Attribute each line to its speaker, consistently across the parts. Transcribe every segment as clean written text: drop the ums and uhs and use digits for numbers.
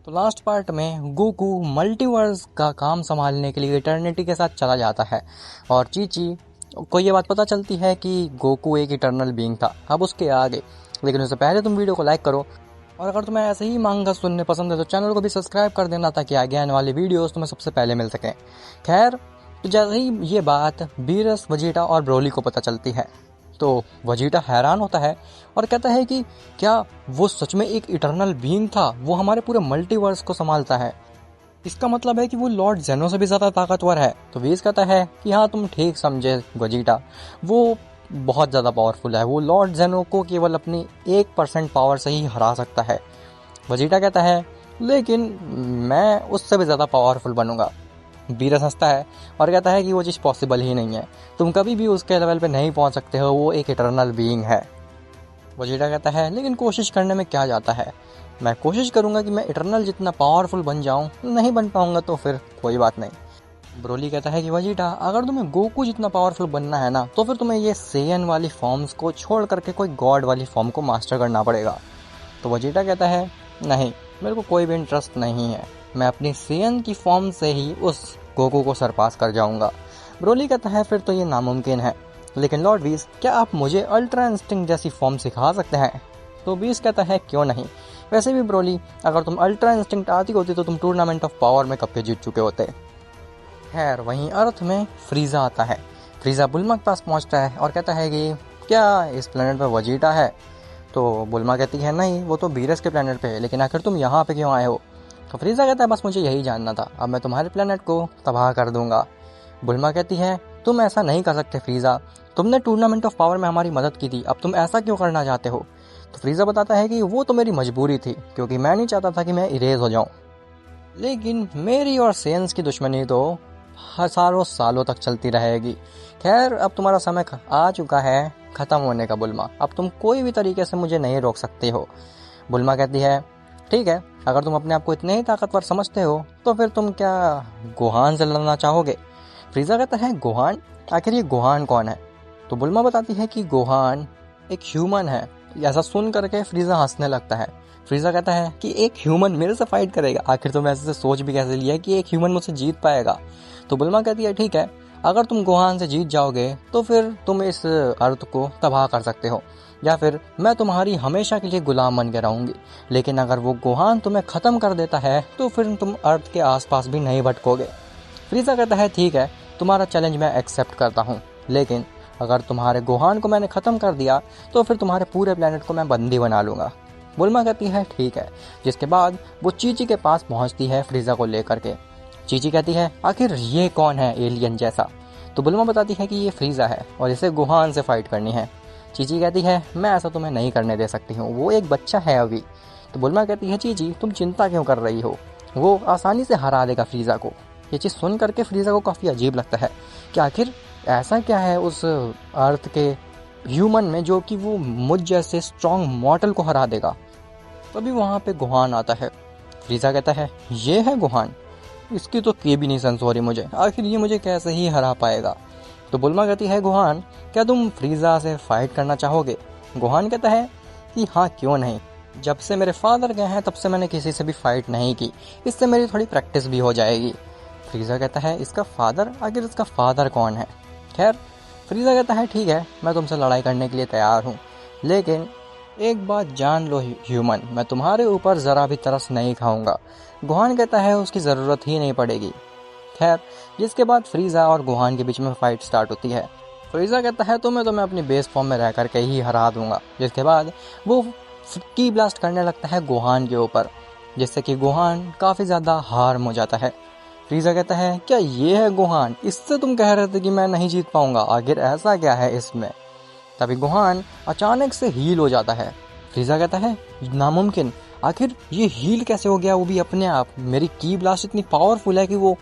Speaker 1: तो last part में Goku multiverse का काम संभालने के लिए इटर्निटी के साथ चला जाता है और चीची को ये बात पता चलती है कि गोकू एक इटर्नल बीइंग था। अब उसके आगे, लेकिन उससे पहले तुम वीडियो को लाइक करो और अगर तुम्हें ऐसे ही मांगा सुनने पसंद है तो चैनल को भी सब्सक्राइब कर देना ताकि आगे आने वाली वीडियोस तुम्हें सबसे पहले मिल सकें। खैर, तो जैसे ही ये बात बीरस, वजीटा और ब्रोली को पता चलती है तो वजीटा हैरान होता है और कहता है कि क्या वो सच में एक इटर्नल बीइंग था, वो हमारे पूरे मल्टीवर्स को संभालता है। इसका मतलब है कि वो लॉर्ड जेनो से भी ज़्यादा ताकतवर है। तो वीज कहता है कि हाँ, तुम ठीक समझे वजीटा, वो बहुत ज़्यादा पावरफुल है, वो लॉर्ड जेनो को केवल अपनी 1% पावर से ही हरा सकता है। वजीटा कहता है लेकिन मैं उससे भी ज़्यादा पावरफुल बनूंगा। बीरस हंसता है और कहता है कि वो चीज़ पॉसिबल ही नहीं है, तुम कभी भी उसके लेवल पे नहीं पहुंच सकते हो, वो एक इटर्नल बीइंग है। वजीटा कहता है लेकिन कोशिश करने में क्या जाता है, मैं कोशिश करूंगा कि मैं इटर्नल जितना पावरफुल बन जाऊं, नहीं बन पाऊंगा तो फिर कोई बात नहीं। ब्रोली कहता है कि वजीटा, अगर तुम्हें गोकू जितना पावरफुल बनना है ना तो फिर तुम्हें ये सेयन वाली फॉर्म्स को छोड़ करके कोई गॉड वाली फॉर्म को मास्टर करना पड़ेगा। तो वजीटा कहता है नहीं, मेरे को कोई भी इंटरेस्ट नहीं है, मैं अपनी सेयन की फॉर्म से ही उस गोकू को सरपास कर जाऊंगा। ब्रोली कहता है फिर तो ये नामुमकिन है, लेकिन लॉर्ड वीस, क्या आप मुझे अल्ट्रा इंस्टिंक्ट जैसी फॉर्म सिखा सकते हैं? तो वीस कहता है क्यों नहीं, वैसे भी ब्रोली, अगर तुम अल्ट्रा इंस्टिंक्ट आती होती तो तुम टूर्नामेंट ऑफ पावर में कब के जीत चुके होते। खैर, वहीं अर्थ में फ्रीजा आता है। फ्रीजा बुल्मा के पास पहुंचता है और कहता है कि क्या इस प्लेनेट पर वजीटा है? तो बुल्मा कहती है नहीं, वो तो बीरस के प्लेनेट पे है, लेकिन आखिर तुम यहाँ पे क्यों आए हो? तो फ्रीजा कहता है बस मुझे यही जानना था, अब मैं तुम्हारे प्लेनेट को तबाह कर दूंगा। बुल्मा कहती है तुम ऐसा नहीं कर सकते फ्रीजा, तुमने टूर्नामेंट ऑफ पावर में हमारी मदद की थी, अब तुम ऐसा क्यों करना चाहते हो? तो फ्रीजा बताता है कि वो तो मेरी मजबूरी थी, क्योंकि मैं नहीं चाहता था कि मैं इरेज हो जाऊं, लेकिन मेरी और सेंस की दुश्मनी तो हजारों सालों तक चलती रहेगी। खैर, अब तुम्हारा समय आ चुका है खत्म होने का बुल्मा, अब तुम कोई भी तरीके से मुझे नहीं रोक सकते हो। बुल्मा कहती है ठीक है, अगर तुम अपने आप को इतने ही ताकतवर समझते हो तो फिर तुम क्या गोहान से लड़ना चाहोगे? फ्रीजा कहता है गोहान, आखिर ये गोहान कौन है? तो बुल्मा बताती है कि गोहान एक ह्यूमन है। ऐसा सुन करके फ्रीजा हंसने लगता है। फ्रीजा कहता है कि एक ह्यूमन मेरे से फाइट करेगा, आखिर तुम ऐसे से सोच भी कैसे लिया कि एक ह्यूमन मुझसे जीत पाएगा? तो बुल्मा कहती है ठीक है, अगर तुम गोहान से जीत जाओगे तो फिर तुम इस अर्थ को तबाह कर सकते हो, या फिर मैं तुम्हारी हमेशा के लिए गुलाम बन के रहूंगी, लेकिन अगर वो गोहान तुम्हें ख़त्म कर देता है तो फिर तुम अर्थ के आसपास भी नहीं भटकोगे। फ्रीजा कहता है ठीक है, तुम्हारा चैलेंज मैं एक्सेप्ट करता हूँ, लेकिन अगर तुम्हारे गोहान को मैंने ख़त्म कर दिया तो फिर तुम्हारे पूरे प्लेनेट को मैं बंदी बना लूँगा। बुल्मा कहती है ठीक है, जिसके बाद वो चीची के पास पहुँचती है फ्रीजा को लेकर के। चीची कहती है आखिर ये कौन है एलियन जैसा? तो बुल्मा बताती है कि ये फ्रीजा है और इसे गोहान से फाइट करनी है। चीची कहती है मैं ऐसा तुम्हें नहीं करने दे सकती हूँ, वो एक बच्चा है अभी। तो बुल्मा कहती है चीची, तुम चिंता क्यों कर रही हो, वो आसानी से हरा देगा फ्रीजा को। ये चीज़ सुन करके फ्रीजा को काफ़ी अजीब लगता है कि आखिर ऐसा क्या है उस अर्थ के ह्यूमन में जो कि वो मुझ जैसे स्ट्रॉन्ग मॉर्टल को हरा देगा। तभी वहाँ पे गोहान आता है। फ्रीजा कहता है ये है गोहान, इसकी तो के भी नहीं सेंस हो रही मुझे, आखिर ये मुझे कैसे ही हरा पाएगा? तो बुल्मा कहती है गोहान, क्या तुम फ्रीजा से फाइट करना चाहोगे? गोहान कहता है कि हाँ, क्यों नहीं, जब से मेरे फादर गए हैं तब से मैंने किसी से भी फाइट नहीं की, इससे मेरी थोड़ी प्रैक्टिस भी हो जाएगी। फ्रीजा कहता है इसका फादर, आखिर इसका फादर कौन है? खैर, फ्रीजा कहता है ठीक है, मैं तुमसे लड़ाई करने के लिए तैयार हूँ, लेकिन एक बात जान लो ह्यूमन, मैं तुम्हारे ऊपर ज़रा भी तरस नहीं खाऊंगा। गोहान कहता है उसकी ज़रूरत ही नहीं पड़ेगी। खैर, जिसके बाद फ्रीजा और गोहान के बीच में फाइट स्टार्ट होती है। फ्रीजा कहता है तो मैं अपनी बेस फॉर्म में रह करके ही हरा दूंगा। जिसके बाद वो की ब्लास्ट करने लगता है गोहान के ऊपर, जिससे कि गोहान काफ़ी ज़्यादा हार्म हो जाता है। फ्रीजा कहता है क्या ये है गोहान, इससे तुम कह रहे थे कि मैं नहीं जीत पाऊंगा, आखिर ऐसा क्या है इसमें? तभी गोहान अचानक से हील हो जाता है। फ्रीजा कहता है नामुमकिन, आखिर ये हील कैसे हो गया, वो भी अपने आप? मेरी की ब्लास्ट इतनी पावरफुल है कि वो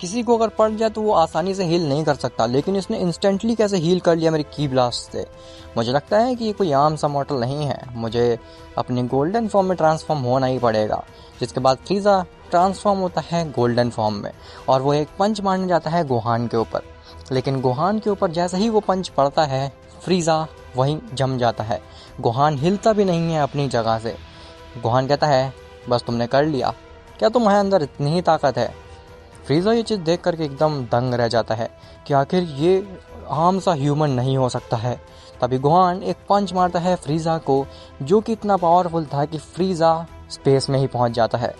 Speaker 1: किसी को अगर पड़ जाए तो वो आसानी से हील नहीं कर सकता, लेकिन इसने इंस्टेंटली कैसे हील कर लिया मेरी की ब्लास्ट से? मुझे लगता है कि ये कोई आम सा मॉडल नहीं है, मुझे अपनी गोल्डन फॉर्म में ट्रांसफॉर्म होना ही पड़ेगा। जिसके बाद फ्रीजा ट्रांसफॉर्म होता है गोल्डन फॉर्म में और वो एक पंच मारने जाता है गोहान के ऊपर, लेकिन गोहान के ऊपर जैसे ही वो पंच पड़ता है फ्रीजा वहीं जम जाता है। गोहान हिलता भी नहीं है अपनी जगह से। गोहान कहता है बस तुमने कर लिया, क्या तुम्हारे अंदर इतनी ही ताकत है? फ्रीज़ा ये चीज़ देख करके एकदम दंग रह जाता है कि आखिर ये आम सा ह्यूमन नहीं हो सकता है। तभी गोहान एक पंच मारता है फ्रीज़ा को, जो कि इतना पावरफुल था कि फ्रीज़ा स्पेस में ही पहुंच जाता है।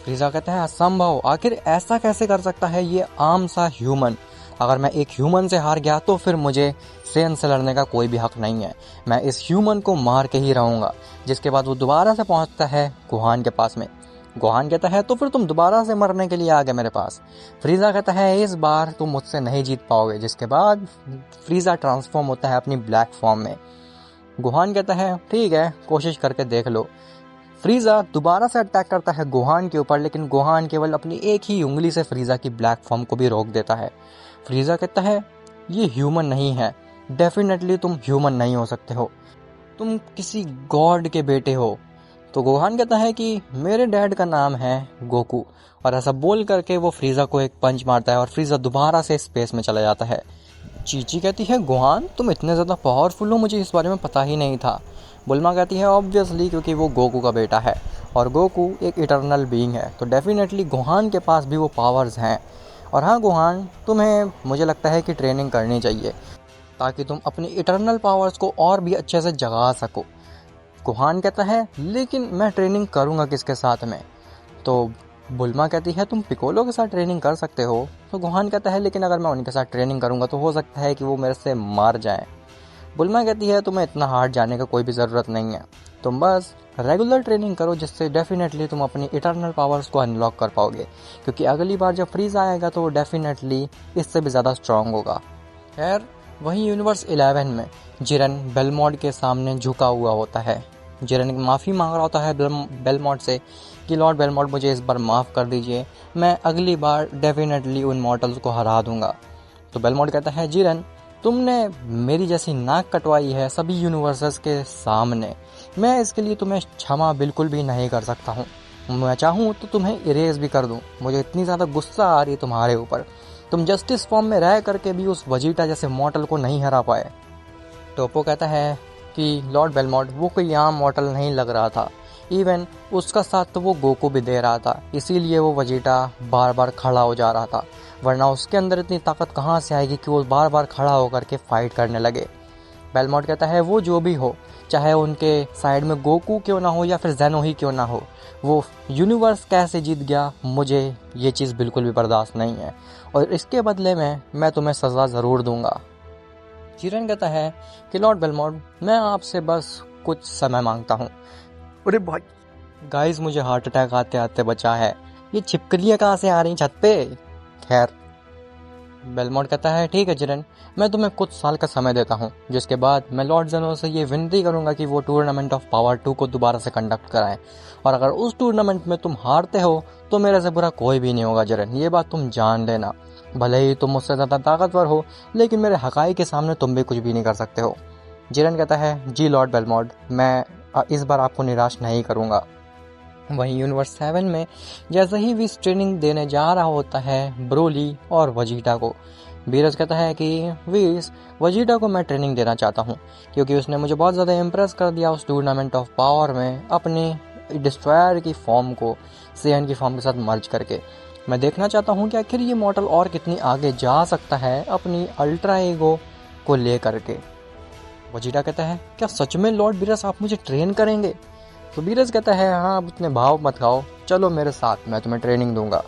Speaker 1: फ्रीज़ा कहता है असंभव, आखिर ऐसा कैसे कर सकता है ये आम सा ह्यूमन? अगर मैं एक ह्यूमन से हार गया तो फिर मुझे सेन से लड़ने का कोई भी हक नहीं है, मैं इस ह्यूमन को मार के ही रहूँगा। जिसके बाद वो दोबारा से पहुँचता है गोहान के पास में। गोहान कहता है तो फिर तुम दोबारा से मरने के लिए आ गए मेरे पास। फ्रीज़ा कहता है इस बार तुम मुझसे नहीं जीत पाओगे। जिसके बाद फ्रीज़ा ट्रांसफॉर्म होता है अपनी ब्लैक फॉर्म में। गोहान कहता है ठीक है, कोशिश करके देख लो। फ्रीज़ा दोबारा से अटैक करता है गोहान के ऊपर, लेकिन गोहान केवल अपनी एक ही उंगली से फ्रीज़ा की ब्लैक फॉर्म को भी रोक देता है। फ्रीज़ा कहता है ये ह्यूमन नहीं है, डेफिनेटली तुम ह्यूमन नहीं हो सकते हो, तुम किसी गॉड के बेटे हो। तो गोहान कहता है कि मेरे डैड का नाम है गोकू, और ऐसा बोल करके वो फ्रीज़ा को एक पंच मारता है और फ्रीज़ा दोबारा से स्पेस में चला जाता है। चीची कहती है गोहान तुम इतने ज़्यादा पावरफुल हो, मुझे इस बारे में पता ही नहीं था। बुल्मा कहती है ऑब्वियसली क्योंकि वो गोकू का बेटा है और गोकू एक इटर्नल बीइंग है, तो डेफिनेटली गोहान के पास भी वो पावर्स हैं। और हाँ गोहान, तुम्हें मुझे लगता है कि ट्रेनिंग करनी चाहिए ताकि तुम अपनी इटर्नल पावर्स को और भी अच्छे से जगा सको। गोहान कहता है लेकिन मैं ट्रेनिंग करूँगा किसके साथ में? तो बुल्मा कहती है तुम पिकोलो के साथ ट्रेनिंग कर सकते हो। तो गोहान कहता है लेकिन अगर मैं उनके साथ ट्रेनिंग करूँगा तो हो सकता है कि वो मेरे से मार जाएं। बुल्मा कहती है तुम्हें इतना हार्ड जाने का कोई भी ज़रूरत नहीं है, तुम बस रेगुलर ट्रेनिंग करो, जिससे डेफिनेटली तुम अपनी इटर्नल पावर्स को अनलॉक कर पाओगे, क्योंकि अगली बार जब फ्रीज आएगा तो वो डेफिनेटली इससे भी ज़्यादा स्ट्रांग होगा। खैर वहीं यूनिवर्स 11 में जिरन बेलमोंट के सामने झुका हुआ होता है। जिरन माफ़ी मांग रहा होता है बेलमोंट से कि लॉर्ड बेलमोंट मुझे इस बार माफ़ कर दीजिए, मैं अगली बार डेफिनेटली उन मॉर्टल्स को हरा दूंगा। तो बेलमोंट कहता है जिरन तुमने मेरी जैसी नाक कटवाई है सभी यूनिवर्सेस के सामने, मैं इसके लिए तुम्हें क्षमा बिल्कुल भी नहीं कर सकता हूँ। मैं चाहूँ तो तुम्हें इरेज भी कर दूँ, मुझे इतनी ज़्यादा गुस्सा आ रही है तुम्हारे ऊपर, तुम जस्टिस फॉर्म में रह करके भी उस वजीटा जैसे मॉर्टल को नहीं हरा पाए। टोपो कहता है कि लॉर्ड बेलमोंट वो कोई आम मॉर्टल नहीं लग रहा था, इवन उसका साथ तो वो गोकू भी दे रहा था, इसीलिए वो वजीटा बार बार खड़ा हो जा रहा था, वरना उसके अंदर इतनी ताकत कहाँ से आएगी कि वो बार बार खड़ा होकर के फाइट करने लगे। बेलमोंट कहता है वो जो भी हो, चाहे उनके साइड में गोकू क्यों ना हो या फिर ज़ेनो ही क्यों ना हो, वो यूनिवर्स कैसे जीत गया मुझे ये चीज़ बिल्कुल भी बर्दाश्त नहीं है, और इसके बदले में मैं तुम्हें सज़ा ज़रूर दूंगा। जिरन कहता है कि लॉर्ड बेलमोंट मैं आपसे बस कुछ समय मांगता हूँ। अरे भाई गाइस, मुझे हार्ट अटैक आते आते बचा है, ये छिपकलियाँ कहाँ से आ रही छत पे? खैर बेलमोंट कहता है ठीक है जिरन, मैं तुम्हें कुछ साल का समय देता हूँ, जिसके बाद मैं लॉर्ड ज़ेनो से ये विनती करूँगा कि वो टूर्नामेंट ऑफ पावर 2 को दोबारा से कंडक्ट कराएं, और अगर उस टूर्नामेंट में तुम हारते हो तो मेरे से बुरा कोई भी नहीं होगा जिरन, ये बात तुम जान लेना। भले ही तुम मुझसे ज़्यादा ताकतवर हो, लेकिन मेरे हकाई के सामने तुम भी कुछ भी नहीं कर सकते हो। जिरन कहता है जी लॉर्ड बेलमोंट, मैं इस बार आपको निराश नहीं करूँगा। वहीं यूनिवर्स 7 में जैसे ही वीस ट्रेनिंग देने जा रहा होता है ब्रोली और वजीटा को, बीरस कहता है कि वीस वजीटा को मैं ट्रेनिंग देना चाहता हूँ, क्योंकि उसने मुझे बहुत ज़्यादा इम्प्रेस कर दिया उस टूर्नामेंट ऑफ पावर में अपनी डिस्ट्रॉयर की फॉर्म को सेहन की फॉर्म के साथ मर्ज करके। मैं देखना चाहता हूँ कि आखिर ये मॉडल और कितनी आगे जा सकता है अपनी अल्ट्रा ईगो को ले करके। वजीटा कहता है क्या सच में लॉर्ड बीरस आप मुझे ट्रेन करेंगे? तो बीरस कहता है हाँ, आप उतने भाव मत खाओ, चलो मेरे साथ, मैं तुम्हें ट्रेनिंग दूंगा।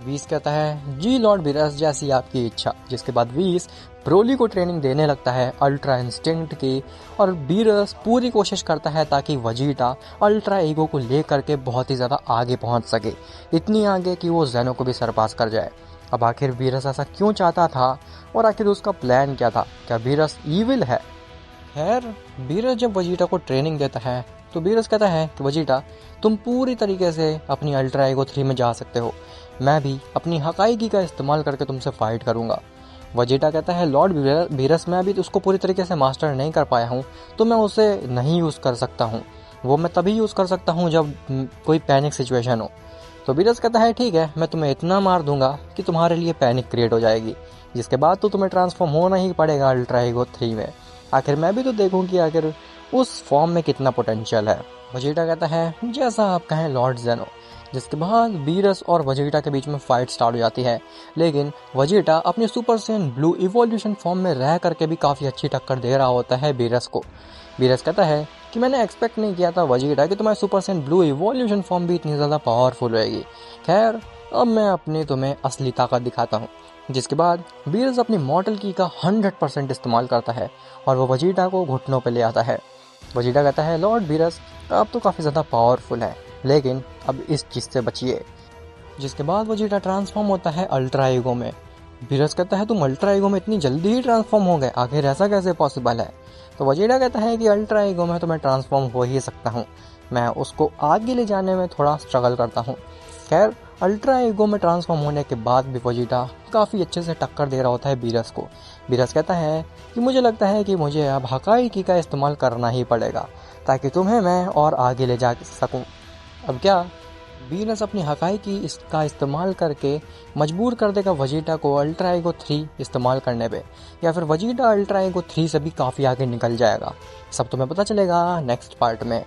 Speaker 1: वीस कहता है जी लॉर्ड बीरस, जैसी आपकी इच्छा। जिसके बाद वीस ब्रोली को ट्रेनिंग देने लगता है अल्ट्रा इंस्टिंक्ट की, और बीरस पूरी कोशिश करता है ताकि वजीटा अल्ट्रा ईगो को लेकर के बहुत ही ज़्यादा आगे पहुंच सके, इतनी आगे कि वो ज़ेनो को भी सरपास कर जाए। अब आखिर बीरस ऐसा क्यों चाहता था और आखिर उसका प्लान क्या था? क्या बीरस ईविल है? खैर बीरस जब वजीटा को ट्रेनिंग देता है तो बीरस कहता है कि वजीटा तुम पूरी तरीके से अपनी अल्ट्रा ईगो 3 में जा सकते हो, मैं भी अपनी हकाइकी का इस्तेमाल करके तुमसे फाइट करूंगा। वजीटा कहता है लॉर्ड बीरस, मैं अभी उसको पूरी तरीके से मास्टर नहीं कर पाया हूँ, तो मैं उसे नहीं यूज़ कर सकता हूँ, वो मैं तभी यूज़ कर सकता हूँ जब कोई पैनिक सिचुएशन हो। तो बीरस कहता है ठीक है, मैं तुम्हें इतना मार दूंगा कि तुम्हारे लिए पैनिक क्रिएट हो जाएगी, जिसके बाद तो तुम्हें ट्रांसफॉर्म होना ही पड़ेगा अल्ट्रा ईगो 3 में। आखिर मैं भी तो देखूँ कि आखिर उस फॉर्म में कितना पोटेंशियल है। वजीटा कहता है जैसा आप कहें लॉर्ड ज़ेनो। जिसके बाद बीरस और वजीटा के बीच में फाइट स्टार्ट हो जाती है, लेकिन वजीटा अपने super Saiyan blue evolution form में रह करके भी काफ़ी अच्छी टक्कर दे रहा होता है बीरस को। बीरस कहता है कि मैंने एक्सपेक्ट नहीं किया था वजीटा कि तुम्हारी super Saiyan blue evolution form भी इतनी ज़्यादा पावरफुल होएगी। खैर, अब मैं अपनी तुम्हें असली ताकत दिखाता हूँ। जिसके बाद बीरस अपनी मॉर्टल की का 100% इस्तेमाल करता है और वो वजीटा को घुटनों पर ले आता है। वजीटा कहता है लॉर्ड बीरस, आप तो काफ़ी ज़्यादा पावरफुल है, लेकिन अब इस चीज़ से बचिए। जिसके बाद वजीटा ट्रांसफॉर्म होता है अल्ट्रा ईगो में। बीरस कहता है तुम अल्ट्रा ईगो में इतनी जल्दी ही ट्रांसफॉर्म हो गए, आखिर ऐसा कैसे पॉसिबल है। तो वजीटा कहता है कि अल्ट्रा ईगो में तो मैं ट्रांसफॉर्म हो ही सकता हूँ, मैं उसको आगे ले जाने में थोड़ा स्ट्रगल करता हूँ। खैर, अल्ट्रा ईगो में ट्रांसफॉर्म होने के बाद भी वजीटा काफ़ी अच्छे से टक्कर दे रहा होता है बीरस को। बीरस कहता है कि मुझे लगता है कि मुझे अब हकाइकी का इस्तेमाल करना ही पड़ेगा ताकि तुम्हें मैं और आगे ले जा सकूं। अब क्या बीरस अपनी हकाइकी इसका इस्तेमाल करके मजबूर कर देगा वजीटा को अल्ट्रा ईगो 3 इस्तेमाल करने पे, या फिर वजीटा अल्ट्रा ईगो 3 से भी काफ़ी आगे निकल जाएगा। सब तुम्हें पता चलेगा नेक्स्ट पार्ट में।